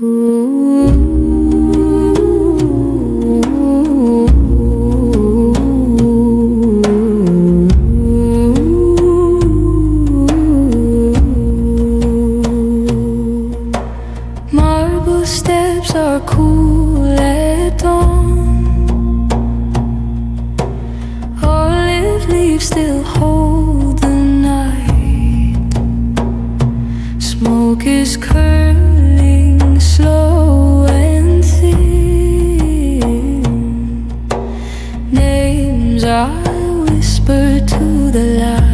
Marble steps are cool at dawn. Olive leaves still hold the night. Smoke is curling slow and thin. Names I whisper to the light.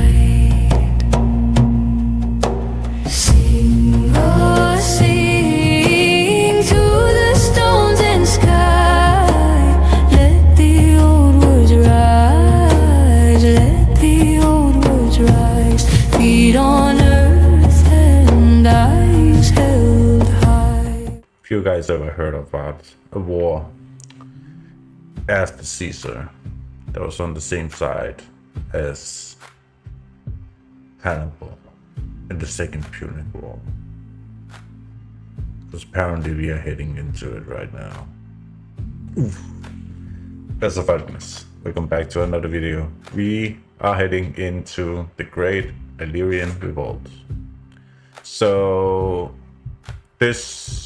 Sing, oh, sing to the stones and sky. Let the old words rise. Let the old words rise. Feet on earth and eyes held high. If you guys ever heard about a war after Caesar that was on the same side as Hannibal in the Second Punic War? Because apparently we are heading into it right now. Oof. Best of Agnes. Welcome back to another video. We are heading into the Great Illyrian Revolt. So this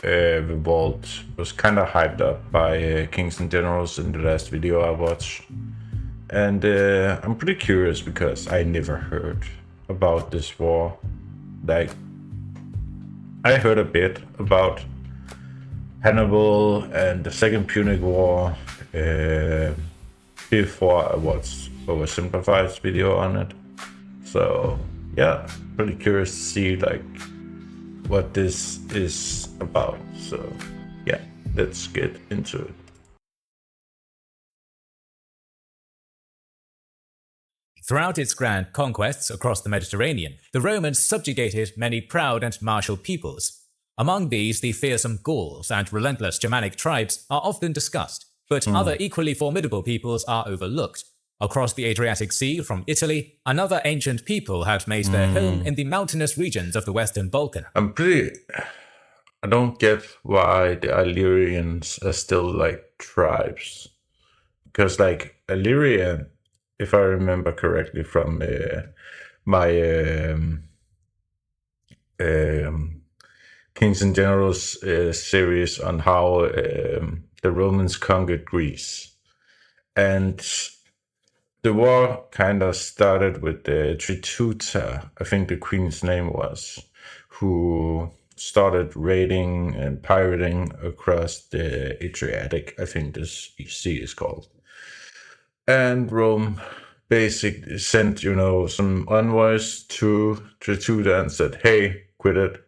revolt was kind of hyped up by kings and generals in the last video I watched. And I'm pretty curious because I never heard about this war. Like, I heard a bit about Hannibal and the Second Punic War before I watched Oversimplified's video on it. So yeah, pretty curious to see like what this is about. So yeah, let's get into it. Throughout its grand conquests across the Mediterranean, the Romans subjugated many proud and martial peoples. Among these, the fearsome Gauls and relentless Germanic tribes are often discussed, but other equally formidable peoples are overlooked. Across the Adriatic Sea from Italy, another ancient people had made their home in the mountainous regions of the Western Balkan. I don't get why the Illyrians are still like tribes. Because like Illyrian, if I remember correctly from my Kings and Generals series on how the Romans conquered Greece. And the war kind of started with Trituta, I think the queen's name was, who started raiding and pirating across the Adriatic, I think this sea is called. And Rome basically sent, some envoys to Trituta and said, hey, quit it.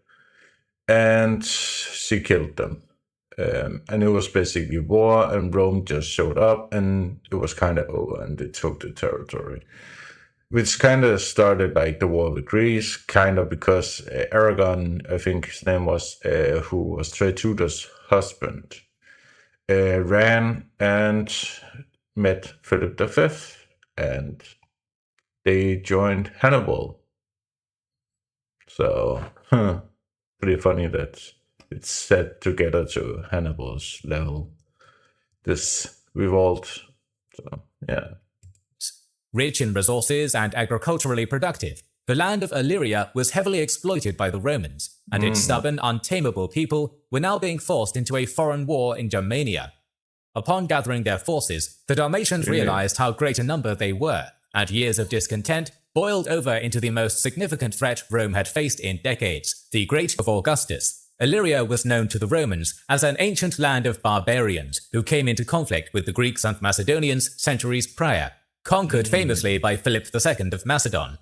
And she killed them. And it was basically war, and Rome just showed up, and it was kind of over, and they took the territory. Which kind of started like the war with Greece, kind of because Aragon, I think his name was, who was Trituda's husband, ran and met Philip V, and they joined Hannibal. So, pretty funny that it's set together to Hannibal's level, this revolt. So, yeah. Rich in resources and agriculturally productive, the land of Illyria was heavily exploited by the Romans, and its stubborn, untamable people were now being forced into a foreign war in Germania. Upon gathering their forces, the Dalmatians realized how great a number they were, and years of discontent boiled over into the most significant threat Rome had faced in decades, the Great of Augustus. Illyria was known to the Romans as an ancient land of barbarians who came into conflict with the Greeks and Macedonians centuries prior, conquered famously by Philip II of Macedon.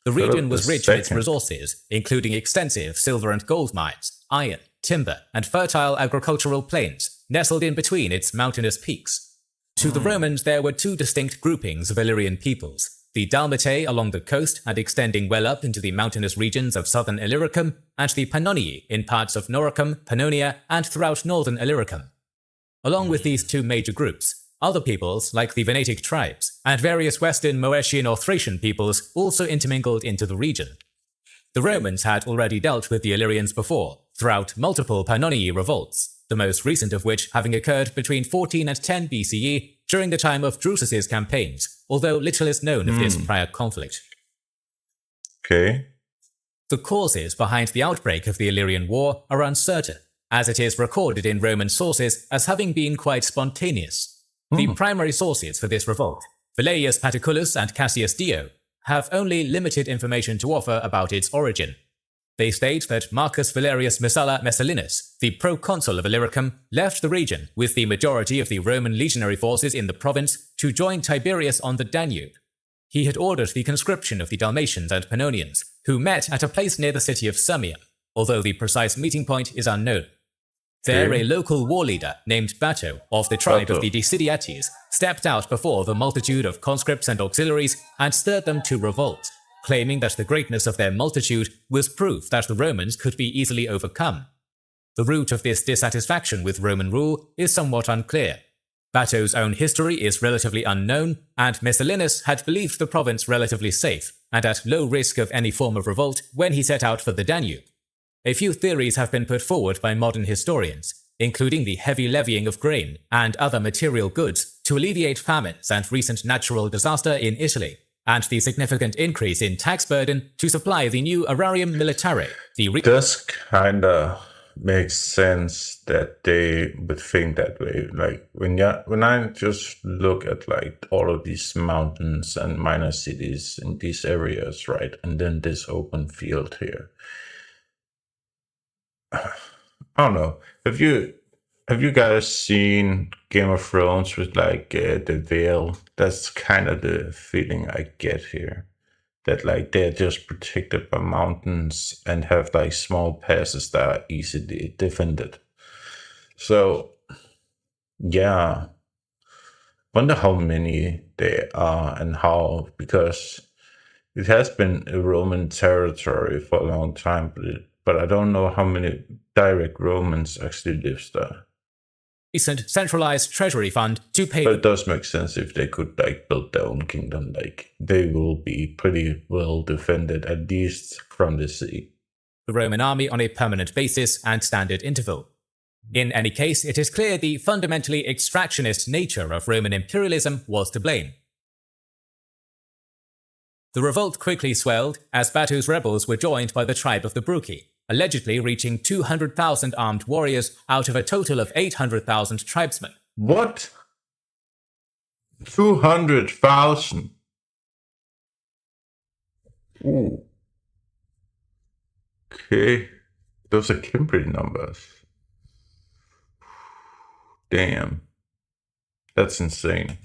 The region was rich in its resources, including extensive silver and gold mines, iron, timber, and fertile agricultural plains, nestled in between its mountainous peaks. To the Romans, there were two distinct groupings of Illyrian peoples: the Dalmatae along the coast and extending well up into the mountainous regions of southern Illyricum, and the Pannonii in parts of Noricum, Pannonia, and throughout northern Illyricum. Along with these two major groups, other peoples, like the Venetic tribes, and various western Moesian or Thracian peoples also intermingled into the region. The Romans had already dealt with the Illyrians before, throughout multiple Pannonian revolts, the most recent of which having occurred between 14 and 10 BCE during the time of Drusus's campaigns, although little is known of this prior conflict. Okay. The causes behind the outbreak of the Illyrian War are uncertain, as it is recorded in Roman sources as having been quite spontaneous. The primary sources for this revolt, Velleius Paterculus and Cassius Dio, have only limited information to offer about its origin. They state that Marcus Valerius Messala Messallinus, the proconsul of Illyricum, left the region with the majority of the Roman legionary forces in the province to join Tiberius on the Danube. He had ordered the conscription of the Dalmatians and Pannonians, who met at a place near the city of Sirmium, although the precise meeting point is unknown. There, a local war leader named Bato of the tribe of the Decidiates stepped out before the multitude of conscripts and auxiliaries and stirred them to revolt, claiming that the greatness of their multitude was proof that the Romans could be easily overcome. The root of this dissatisfaction with Roman rule is somewhat unclear. Bato's own history is relatively unknown, and Messallinus had believed the province relatively safe and at low risk of any form of revolt when he set out for the Danube. A few theories have been put forward by modern historians, including the heavy levying of grain and other material goods to alleviate famines and recent natural disaster in Italy, and the significant increase in tax burden to supply the new Aerarium Militare. Does kinda make sense that they would think that way. Like when I just look at like all of these mountains and minor cities in these areas, right, and then this open field here. I don't know. Have you guys seen Game of Thrones with like the DVL? That's kind of the feeling I get here. That like they're just protected by mountains and have like small passes that are easily defended. So yeah, wonder how many there are and how, because it has been a Roman territory for a long time, but I don't know how many direct Romans actually lives there. Recent centralized treasury fund to pay. But it does make sense if they could like build their own kingdom. Like they will be pretty well defended, at least from the sea. The Roman army on a permanent basis and standard interval. In any case, it is clear the fundamentally extractionist nature of Roman imperialism was to blame. The revolt quickly swelled as Bato's rebels were joined by the tribe of the Bruci, allegedly reaching 200,000 armed warriors out of a total of 800,000 tribesmen. What? 200,000? Ooh. Okay. Those are Kimberly numbers. Damn. That's insane.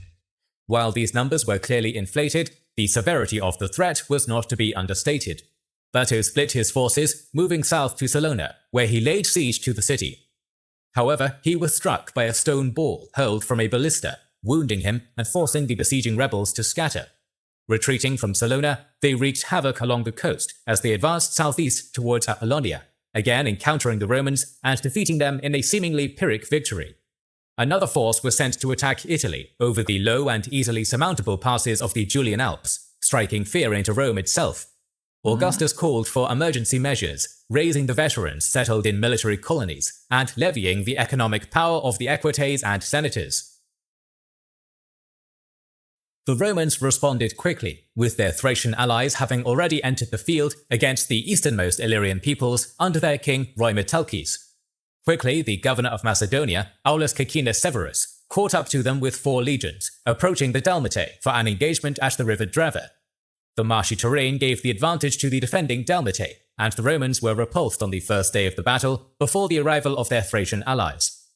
While these numbers were clearly inflated, the severity of the threat was not to be understated. Bato split his forces, moving south to Salona, where he laid siege to the city. However, he was struck by a stone ball hurled from a ballista, wounding him and forcing the besieging rebels to scatter. Retreating from Salona, they wreaked havoc along the coast as they advanced southeast towards Apollonia, again encountering the Romans and defeating them in a seemingly Pyrrhic victory. Another force was sent to attack Italy over the low and easily surmountable passes of the Julian Alps, striking fear into Rome itself. Augustus called for emergency measures, raising the veterans settled in military colonies and levying the economic power of the equites and senators. The Romans responded quickly, with their Thracian allies having already entered the field against the easternmost Illyrian peoples under their king Rhoemetalces. Quickly, the governor of Macedonia, Aulus Caecinus Severus, caught up to them with 4 legions, approaching the Dalmatae for an engagement at the river Drava. The marshy terrain gave the advantage to the defending Dalmatae, and the Romans were repulsed on the first day of the battle before the arrival of their Thracian allies.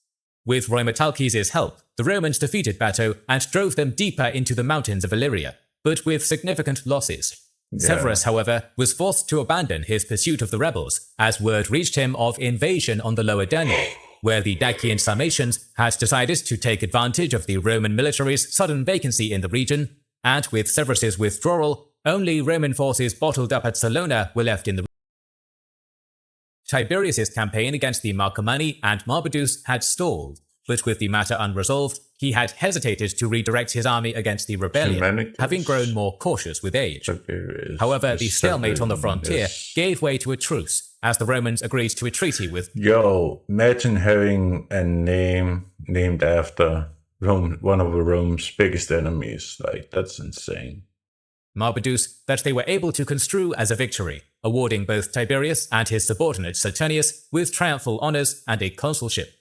With Rhoemetalces' help, the Romans defeated Bato and drove them deeper into the mountains of Illyria, but with significant losses. Severus, however, was forced to abandon his pursuit of the rebels as word reached him of invasion on the lower Danube, where the Dacian Sarmatians had decided to take advantage of the Roman military's sudden vacancy in the region, and with Severus's withdrawal, only Roman forces bottled up at Salona were left in the region. Tiberius's campaign against the Marcomanni and Marbodus had stalled, but with the matter unresolved, he had hesitated to redirect his army against the rebellion, Germanicus. having grown more cautious with age. Tiberius However, the is stalemate on the frontier Tiberius. gave way to a truce, as the Romans agreed to a treaty with Yo, imagine having a name named after Rome, one of Rome's biggest enemies. Like, that's insane. Marbodus that they were able to construe as a victory, awarding both Tiberius and his subordinate Saturnius with triumphal honours and a consulship.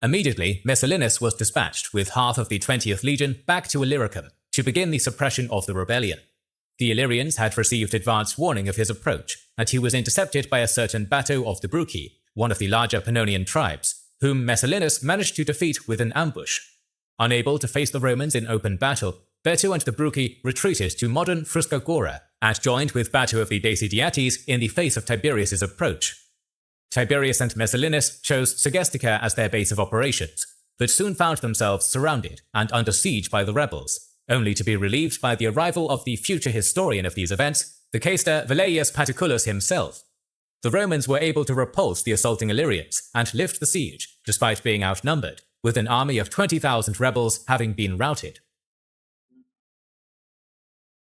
Immediately, Messalinus was dispatched with half of the 20th Legion back to Illyricum to begin the suppression of the rebellion. The Illyrians had received advance warning of his approach, and he was intercepted by a certain Bato of the Bruci, one of the larger Pannonian tribes, whom Messalinus managed to defeat with an ambush. Unable to face the Romans in open battle, Bato and the Bruci retreated to modern Fruscagora and joined with Bato of the Decidiates in the face of Tiberius's approach. Tiberius and Messalinus chose Segestica as their base of operations, but soon found themselves surrounded and under siege by the rebels, only to be relieved by the arrival of the future historian of these events, the quaestor Velleius Paterculus himself. The Romans were able to repulse the assaulting Illyrians and lift the siege, despite being outnumbered, with an army of 20,000 rebels having been routed.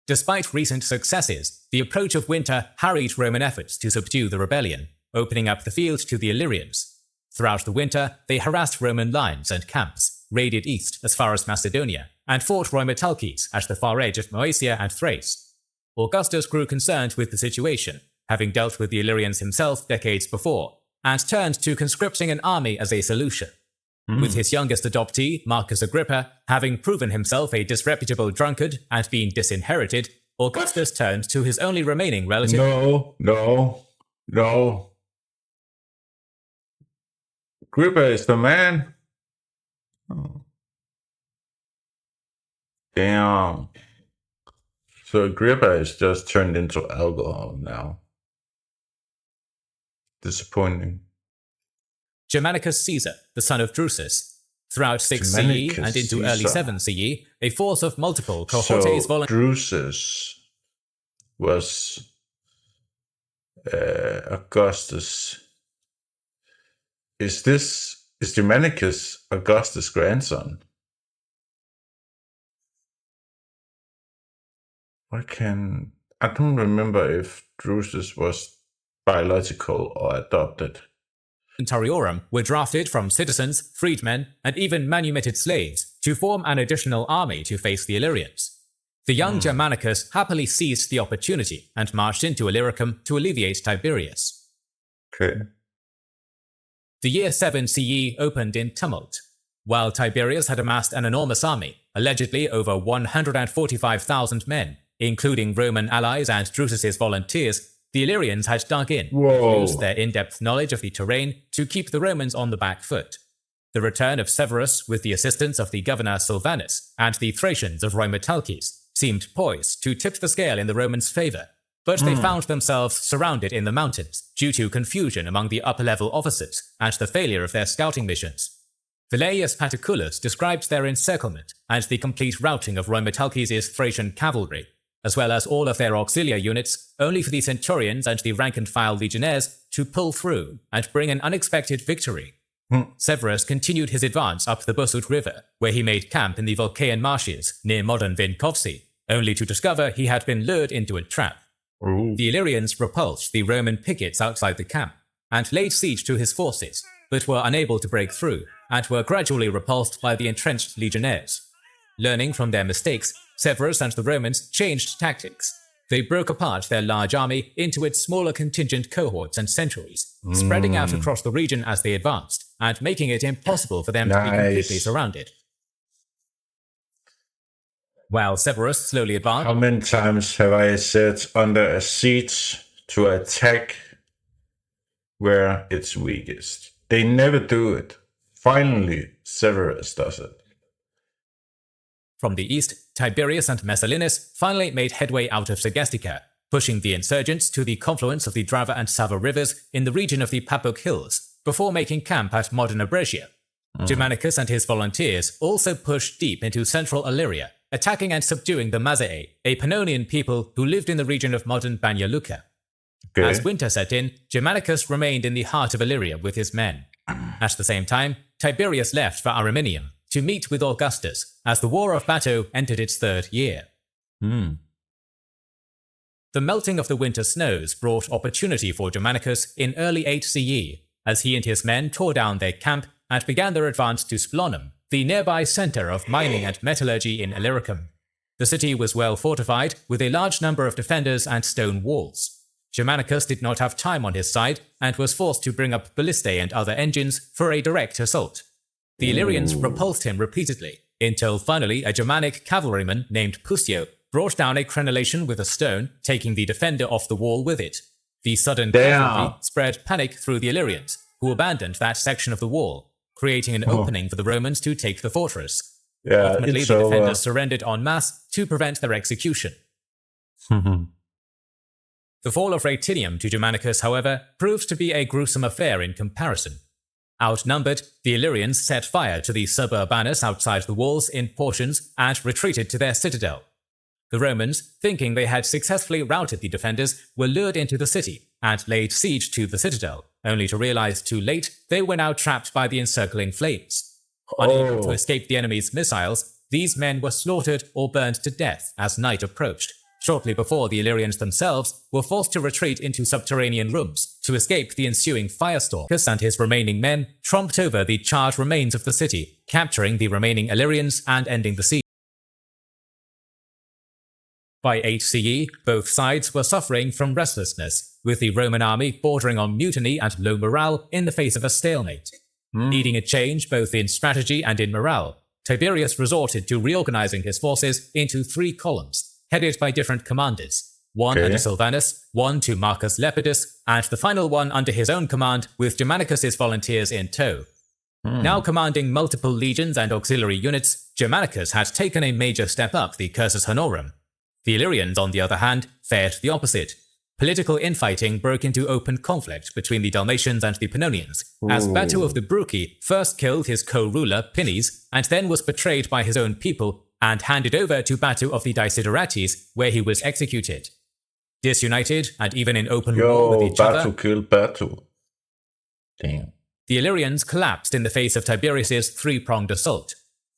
Despite recent successes, the approach of winter harried Roman efforts to subdue the rebellion, opening up the field to the Illyrians. Throughout the winter, they harassed Roman lines and camps, raided east as far as Macedonia, and fought Rhoemetalces at the far edge of Moesia and Thrace. Augustus grew concerned with the situation, having dealt with the Illyrians himself decades before, and turned to conscripting an army as a solution. With his youngest adoptee, Marcus Agrippa, having proven himself a disreputable drunkard and been disinherited, Augustus turned to his only remaining relative. No. Agrippa is the man. Oh. Damn. So Agrippa is just turned into alcohol now. Disappointing. Germanicus Caesar, the son of Drusus. Throughout 6 CE and into early 7 CE, a force of multiple cohortes Drusus was Augustus. Is Germanicus Augustus' grandson? I don't remember if Drusus was biological or adopted. Centuriorum were drafted from citizens, freedmen, and even manumitted slaves to form an additional army to face the Illyrians. The young Germanicus happily seized the opportunity and marched into Illyricum to alleviate Tiberius. Okay. The year 7 CE opened in tumult. While Tiberius had amassed an enormous army, allegedly over 145,000 men, including Roman allies and Drusus's volunteers, the Illyrians had dug in and used their in-depth knowledge of the terrain to keep the Romans on the back foot. The return of Severus with the assistance of the governor Silvanus and the Thracians of Rhoemetalces seemed poised to tip the scale in the Romans' favour, but they found themselves surrounded in the mountains due to confusion among the upper-level officers and the failure of their scouting missions. Velleius Paterculus describes their encirclement and the complete routing of Rhoemetalces' Thracian cavalry, as well as all of their auxiliary units, only for the centurions and the rank-and-file legionnaires to pull through and bring an unexpected victory. Severus continued his advance up the Busut River, where he made camp in the Volcaean marshes near modern Vinkovci, only to discover he had been lured into a trap. The Illyrians repulsed the Roman pickets outside the camp and laid siege to his forces, but were unable to break through and were gradually repulsed by the entrenched legionnaires. Learning from their mistakes, Severus and the Romans changed tactics. They broke apart their large army into its smaller contingent cohorts and centuries, spreading out across the region as they advanced, and making it impossible for them to be completely surrounded. While Severus slowly advanced... How many times have I said under a siege to attack where it's weakest? They never do it. Finally, Severus does it. From the east, Tiberius and Messalinus finally made headway out of Segestica, pushing the insurgents to the confluence of the Drava and Sava rivers in the region of the Papuk Hills, before making camp at modern Abresia. Germanicus and his volunteers also pushed deep into central Illyria, attacking and subduing the Mazae, a Pannonian people who lived in the region of modern Banja Luka. As winter set in, Germanicus remained in the heart of Illyria with his men. At the same time, Tiberius left for Ariminium to meet with Augustus as the War of Bato entered its third year. The melting of the winter snows brought opportunity for Germanicus in early 8 CE, as he and his men tore down their camp and began their advance to Splonum, the nearby centre of mining and metallurgy in Illyricum. The city was well fortified, with a large number of defenders and stone walls. Germanicus did not have time on his side, and was forced to bring up ballistae and other engines for a direct assault. The Illyrians repulsed him repeatedly, until finally a Germanic cavalryman named Pusio brought down a crenellation with a stone, taking the defender off the wall with it. The sudden casualty spread panic through the Illyrians, who abandoned that section of the wall, creating an opening for the Romans to take the fortress. Ultimately, the defenders surrendered en masse to prevent their execution. The fall of Rhatinium to Germanicus, however, proved to be a gruesome affair in comparison. Outnumbered, the Illyrians set fire to the suburbanus outside the walls in portions and retreated to their citadel. The Romans, thinking they had successfully routed the defenders, were lured into the city and laid siege to the citadel, only to realize too late they were now trapped by the encircling flames. Unable to escape the enemy's missiles, these men were slaughtered or burned to death as night approached, shortly before the Illyrians themselves were forced to retreat into subterranean rooms to escape the ensuing firestorm. Marcus and his remaining men tromped over the charred remains of the city, capturing the remaining Illyrians and ending the siege. By 8 CE, both sides were suffering from restlessness, with the Roman army bordering on mutiny and low morale in the face of a stalemate. Needing a change both in strategy and in morale, Tiberius resorted to reorganizing his forces into 3 columns, headed by different commanders, one under Silvanus, one to Marcus Lepidus, and the final one under his own command with Germanicus's volunteers in tow. Now commanding multiple legions and auxiliary units, Germanicus had taken a major step up the cursus honorum. The Illyrians, on the other hand, fared the opposite. Political infighting broke into open conflict between the Dalmatians and the Pannonians, as Bato of the Bruci first killed his co-ruler Pinnes, and then was betrayed by his own people and handed over to Bato of the Desiderates, where he was executed. Disunited, and even in open war with each other, Bato killed Bato. Damn. The Illyrians collapsed in the face of Tiberius's 3-pronged assault.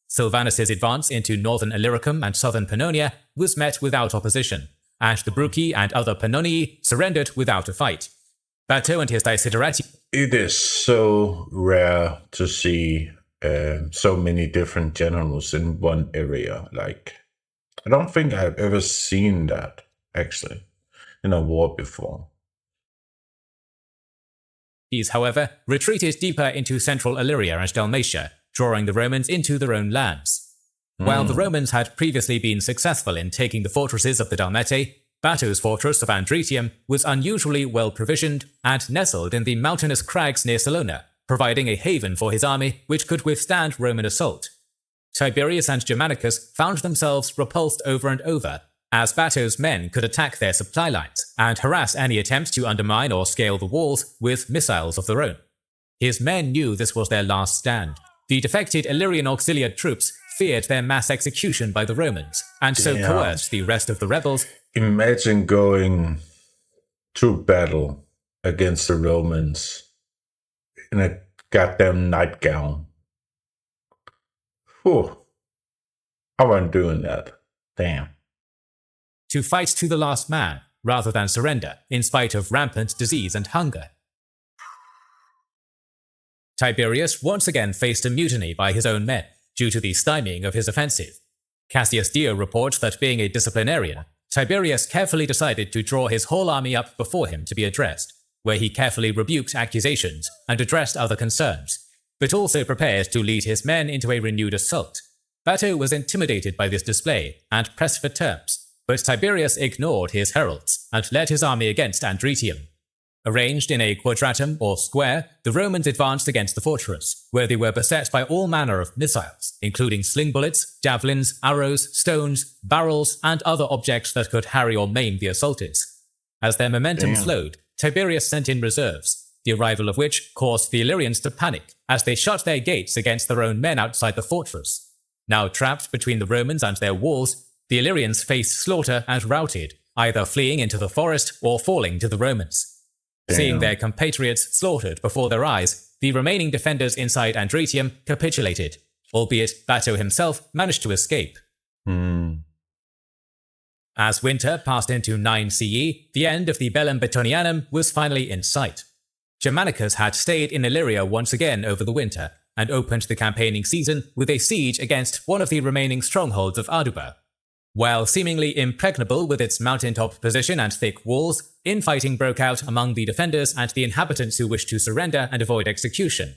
Silvanus's advance into northern Illyricum and southern Pannonia was met without opposition, and the Bruci and other Pannonii surrendered without a fight. Bato and his Desiderates. It is so rare to see so many different generals in one area. Like, I don't think I've ever seen that, actually, in a war before. These, however, retreated deeper into central Illyria and Dalmatia, drawing the Romans into their own lands. While the Romans had previously been successful in taking the fortresses of the Dalmatae, Bato's fortress of Andretium was unusually well provisioned and nestled in the mountainous crags near Salona, providing a haven for his army which could withstand Roman assault. Tiberius and Germanicus found themselves repulsed over and over, as Bato's men could attack their supply lines and harass any attempt to undermine or scale the walls with missiles of their own. His men knew this was their last stand. The defected Illyrian auxiliary troops feared their mass execution by the Romans, and so coerced the rest of the rebels. Imagine going to battle against the Romans in a goddamn nightgown. Whew. I wasn't doing that. Damn. To fight to the last man, rather than surrender, in spite of rampant disease and hunger. Tiberius once again faced a mutiny by his own men, due to the stymieing of his offensive. Cassius Dio reports that being a disciplinarian, Tiberius carefully decided to draw his whole army up before him to be addressed, where he carefully rebuked accusations and addressed other concerns, but also prepared to lead his men into a renewed assault. Bato was intimidated by this display and pressed for terms, but Tiberius ignored his heralds and led his army against Andretium. Arranged in a quadratum or square, the Romans advanced against the fortress, where they were beset by all manner of missiles, including sling bullets, javelins, arrows, stones, barrels, and other objects that could harry or maim the assaulters. As their momentum slowed, Tiberius sent in reserves, the arrival of which caused the Illyrians to panic, as they shut their gates against their own men outside the fortress. Now trapped between the Romans and their walls, the Illyrians faced slaughter and routed, either fleeing into the forest or falling to the Romans. Seeing their compatriots slaughtered before their eyes, the remaining defenders inside Andretium capitulated. albeit Bato himself managed to escape. As winter passed into 9 CE, the end of the Bellum Betonianum was finally in sight. Germanicus had stayed in Illyria once again over the winter, and opened the campaigning season with a siege against one of the remaining strongholds of Aduba. While seemingly impregnable with its mountaintop position and thick walls, infighting broke out among the defenders and the inhabitants who wished to surrender and avoid execution.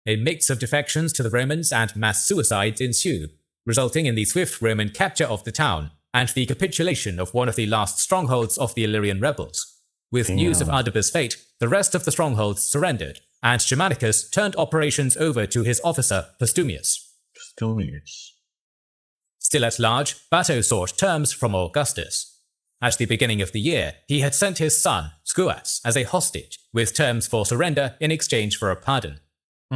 A mix of defections to the Romans and mass suicides ensued, resulting in the swift Roman capture of the town and the capitulation of one of the last strongholds of the Illyrian rebels. With news of Aduba's fate, the rest of the strongholds surrendered, and Germanicus turned operations over to his officer Postumius. Still at large, Bato sought terms from Augustus. At the beginning of the year, he had sent his son, Scuas, as a hostage, with terms for surrender in exchange for a pardon.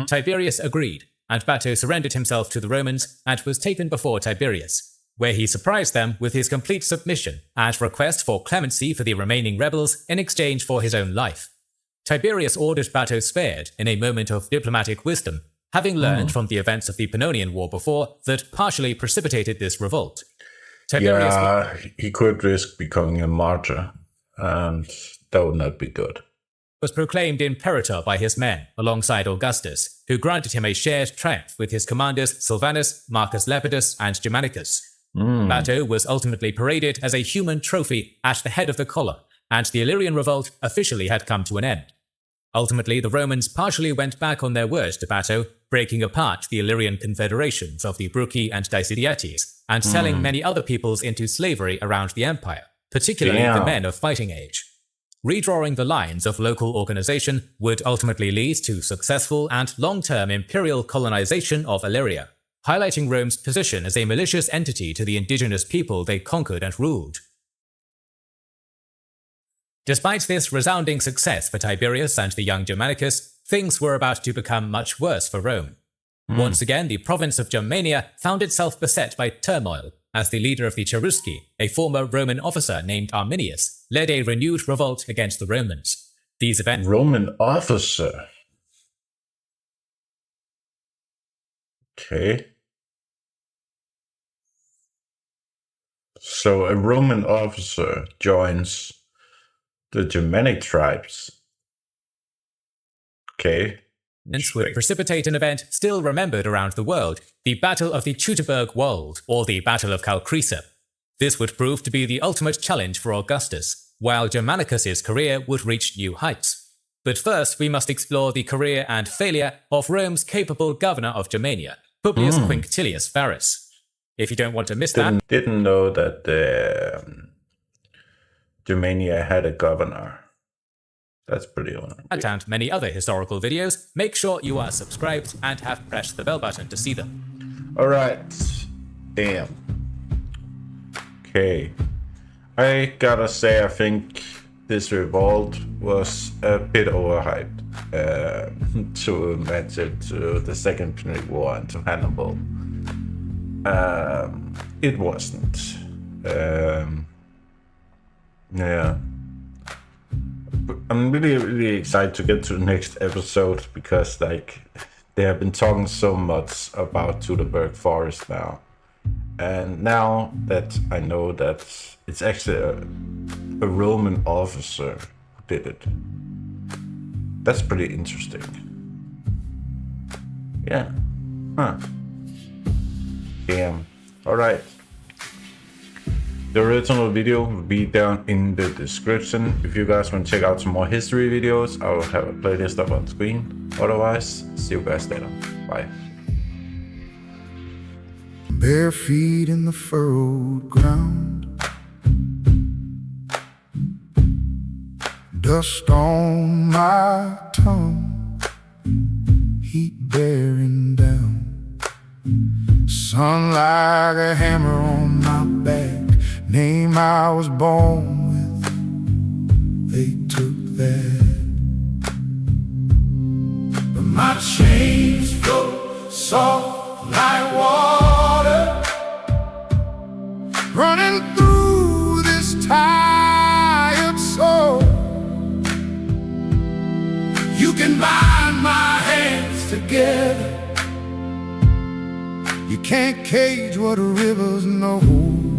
Tiberius agreed, and Bato surrendered himself to the Romans and was taken before Tiberius, where he surprised them with his complete submission and request for clemency for the remaining rebels in exchange for his own life. Tiberius ordered Bato spared in a moment of diplomatic wisdom, having learned from the events of the Pannonian War before that partially precipitated this revolt. He could risk becoming a martyr, and that would not be good. Was proclaimed imperator by his men alongside Augustus, who granted him a shared triumph with his commanders Silvanus, Marcus Lepidus, and Germanicus. Bato was ultimately paraded as a human trophy at the head of the column, and the Illyrian Revolt officially had come to an end. Ultimately, the Romans partially went back on their word to Bato, breaking apart the Illyrian confederations of the Bruci and Dacidiates, and selling many other peoples into slavery around the empire, particularly the men of fighting age. Redrawing the lines of local organization would ultimately lead to successful and long-term imperial colonization of Illyria, highlighting Rome's position as a malicious entity to the indigenous people they conquered and ruled. Despite this resounding success for Tiberius and the young Germanicus, things were about to become much worse for Rome. Once again, the province of Germania found itself beset by turmoil, as the leader of the Cherusci, a former Roman officer named Arminius, led a renewed revolt against the Romans. These events— Roman officer? Okay. So a Roman officer joins the Germanic tribes. Okay. This would precipitate an event still remembered around the world, the Battle of the Teutoburg Wold, or the Battle of Calcrisa. This would prove to be the ultimate challenge for Augustus, while Germanicus's career would reach new heights. But first, we must explore the career and failure of Rome's capable governor of Germania, Publius Quinctilius Varus. If you don't want to miss that— Didn't know that Germania had a governor. That's pretty honorable. And many other historical videos, make sure you are subscribed and have pressed the bell button to see them. Alright. Damn. Okay. I gotta say, I think this revolt was a bit overhyped to match it to the Second Punic War and to Hannibal. It wasn't. Yeah. I'm really excited to get to the next episode because, like, they have been talking so much about Teutoburg Forest now. And now that I know that it's actually a Roman officer who did it, that's pretty interesting. Yeah. Huh. Damn. Alright. The original video will be down in the description. If you guys want to check out some more history videos, I will have a playlist up on screen. Otherwise, see you guys later. Bye. Bare feet in the furrowed ground, dust on my tongue, heat bearing down, sun like a hammer on my back. Name I was born with, they took that. But my chains flow soft like water, running through this tired soul. You can bind my hands together, You can't cage what rivers know.